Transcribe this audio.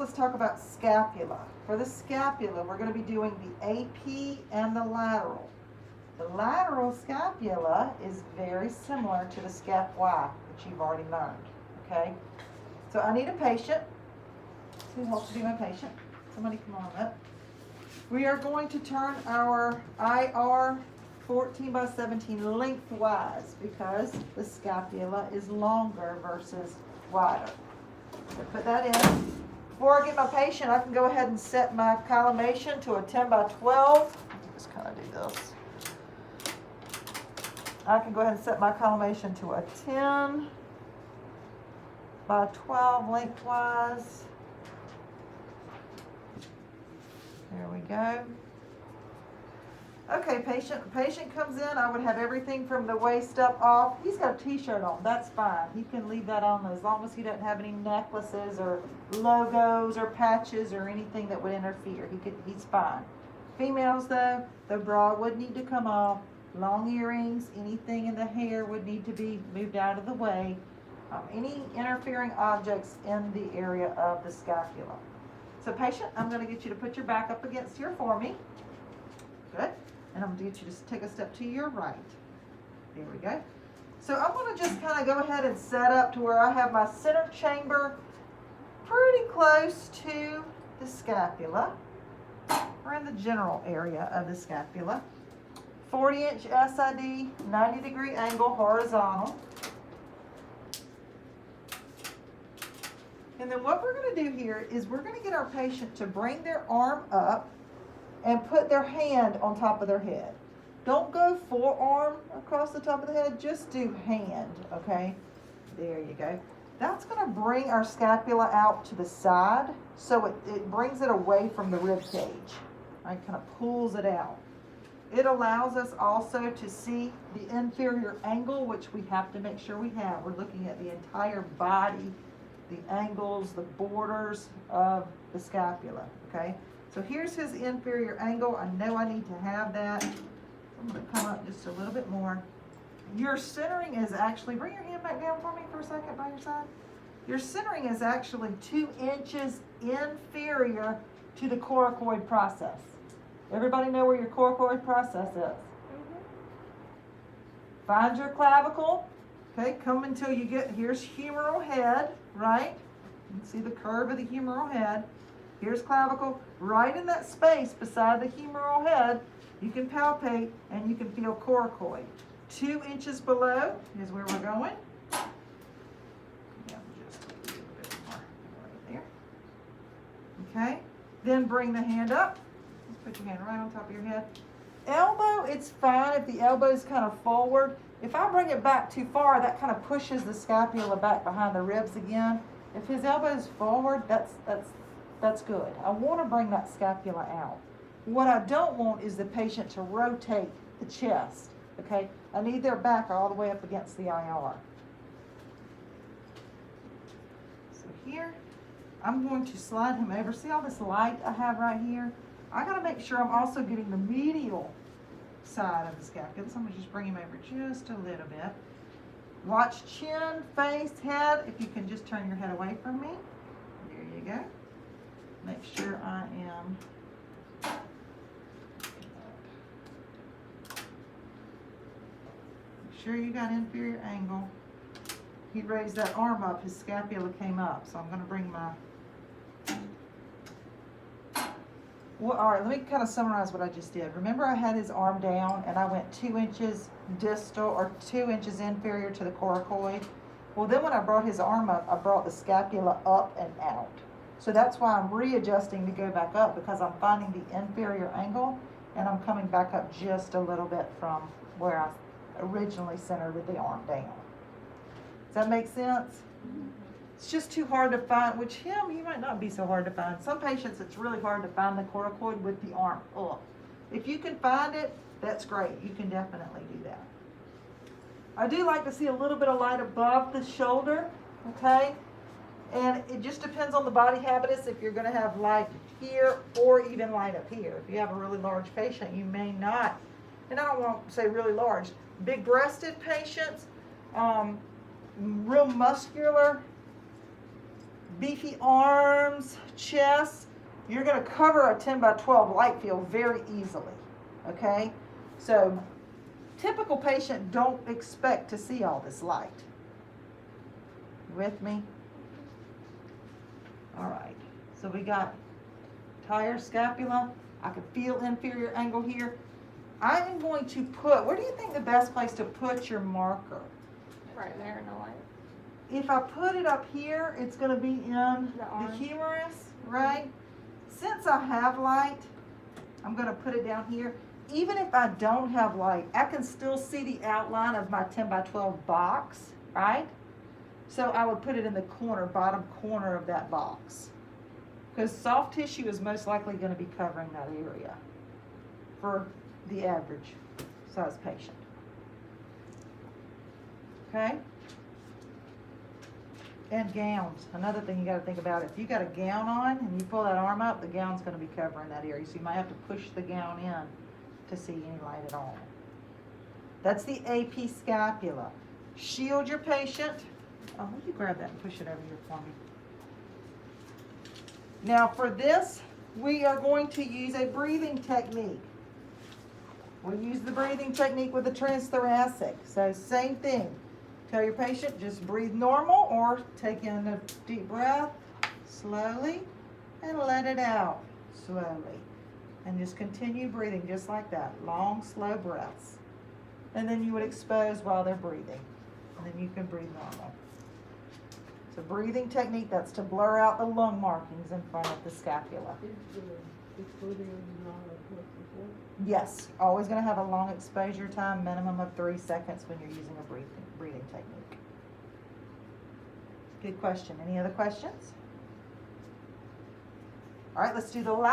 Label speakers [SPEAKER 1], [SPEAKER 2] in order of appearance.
[SPEAKER 1] let's talk about scapula. For the scapula, we're going to be doing the AP and the lateral. The lateral scapula is very similar to the scap Y, which you've already learned, okay? So I need a patient. Who wants to be my patient? Somebody come on up. We are going to turn our IR 14 by 17 lengthwise because the scapula is longer versus wider. So put that in. Before I get my patient, I can go ahead and set my collimation to a 10 by 12. Just kind of do this. I can go ahead and set my collimation to a 10 by 12 lengthwise. There we go. Okay, patient comes in. I would have everything from the waist up off. He's got a t-shirt on. That's fine. He can leave that on as long as he doesn't have any necklaces or logos or patches or anything that would interfere. He's fine. Females though, the bra would need to come off. Long earrings, anything in the hair would need to be moved out of the way. Any interfering objects in the area of the scapula. So patient, I'm going to get you to put your back up against here for me. Good. And I'm going to get you to take a step to your right. There we go. So I'm going to just kind of go ahead and set up to where I have my center chamber pretty close to the scapula. We're in the general area of the scapula. 40-inch SID, 90-degree angle, horizontal. And then what we're going to do here is we're going to get our patient to bring their arm up and put their hand on top of their head. Don't go forearm across the top of the head, just do hand, okay? There you go. That's going to bring our scapula out to the side, so it brings it away from the rib cage. Right, kind of pulls it out. It allows us also to see the inferior angle, which we have to make sure we have. We're looking at the entire body, the angles, the borders of the scapula, okay? So here's his inferior angle. I know I need to have that. I'm going to come up just a little bit more. Your centering is actually, bring your hand back down for me for a second by your side. Your centering is actually 2 inches inferior to the coracoid process. Everybody know where your coracoid process is? Mm-hmm. Find your clavicle. Okay, come until you get, here's humeral head, right? You can see the curve of the humeral head. Here's clavicle. Right in that space beside the humeral head, you can palpate and you can feel coracoid. 2 inches below is where we're going. Yeah, just a little bit more right there. Okay, then bring the hand up. Put your hand right on top of your head. Elbow, it's fine if the elbow is kind of forward. If I bring it back too far, that kind of pushes the scapula back behind the ribs again. If his elbow is forward, that's good. I want to bring that scapula out. What I don't want is the patient to rotate the chest, okay? I need their back all the way up against the IR. So here, I'm going to slide him over. See all this light I have right here? I got to make sure I'm also getting the medial side of the scapula. So I'm going to just bring him over just a little bit. Watch chin, face, head. If you can just turn your head away from me. There you go. Make sure I am make sure you got inferior angle. He raised that arm up, his scapula came up. So I'm going to bring my well, all right, let me kind of summarize what I just did. Remember I had his arm down and I went 2 inches distal or 2 inches inferior to the coracoid? Well, then when I brought his arm up, I brought the scapula up and out. So that's why I'm readjusting to go back up, because I'm finding the inferior angle and I'm coming back up just a little bit from where I originally centered with the arm down. Does that make sense? It's just too hard to find, which he might not be so hard to find. Some patients, it's really hard to find the coracoid with the arm up. If you can find it, that's great. You can definitely do that. I do like to see a little bit of light above the shoulder, okay? And it just depends on the body habitus if you're going to have light here or even light up here. If you have a really large patient, you may not, and I don't want to say really large, big-breasted patients, real muscular beefy arms, chest, you're going to cover a 10 by 12 light field very easily, okay? So typical patient don't expect to see all this light. With me? All right, so we got entire scapula. I can feel inferior angle here. I am going to put, where do you think the best place to put your marker?
[SPEAKER 2] Right there in the light.
[SPEAKER 1] If I put it up here, it's going to be in the humerus, right? Since I have light, I'm going to put it down here. Even if I don't have light, I can still see the outline of my 10 by 12 box, right? So I would put it in the corner, bottom corner of that box. Because soft tissue is most likely going to be covering that area for the average size patient. Okay? And gowns. Another thing you got to think about, if you got a gown on and you pull that arm up, the gown's going to be covering that area. So you might have to push the gown in to see any light at all. That's the AP scapula. Shield your patient. Oh, will you grab that and push it over here for me? Now for this, we are going to use a breathing technique. We'll use the breathing technique with the transthoracic. So same thing. Tell your patient, just breathe normal or take in a deep breath slowly and let it out slowly. And just continue breathing just like that. Long, slow breaths. And then you would expose while they're breathing. And then you can breathe normal. It's a breathing technique that's to blur out the lung markings in front of the scapula. Yes, always going to have a long exposure time, minimum of 3 seconds when you're using a breathing technique. Good question. Any other questions? All right, let's do the last.